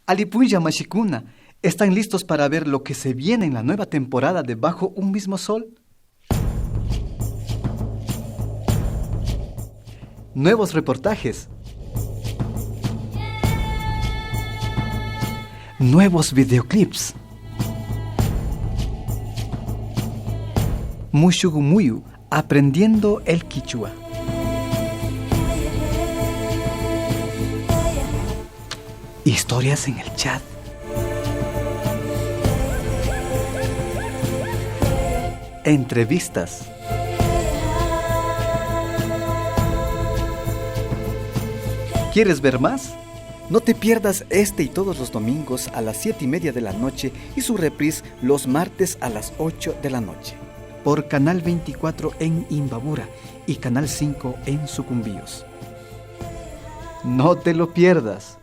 Alipuya Mashikuna, ¿están listos para ver lo que se viene en la nueva temporada de Bajo un mismo sol? Nuevos reportajes, nuevos videoclips, Mushugumuyu, aprendiendo el Quichua. Historias en el chat. Entrevistas. ¿Quieres ver más? No te pierdas este y todos los domingos a las 7:30 de la noche y su reprise los martes a las 8 de la noche. Por Canal 24 en Imbabura y Canal 5 en Sucumbíos. No te lo pierdas.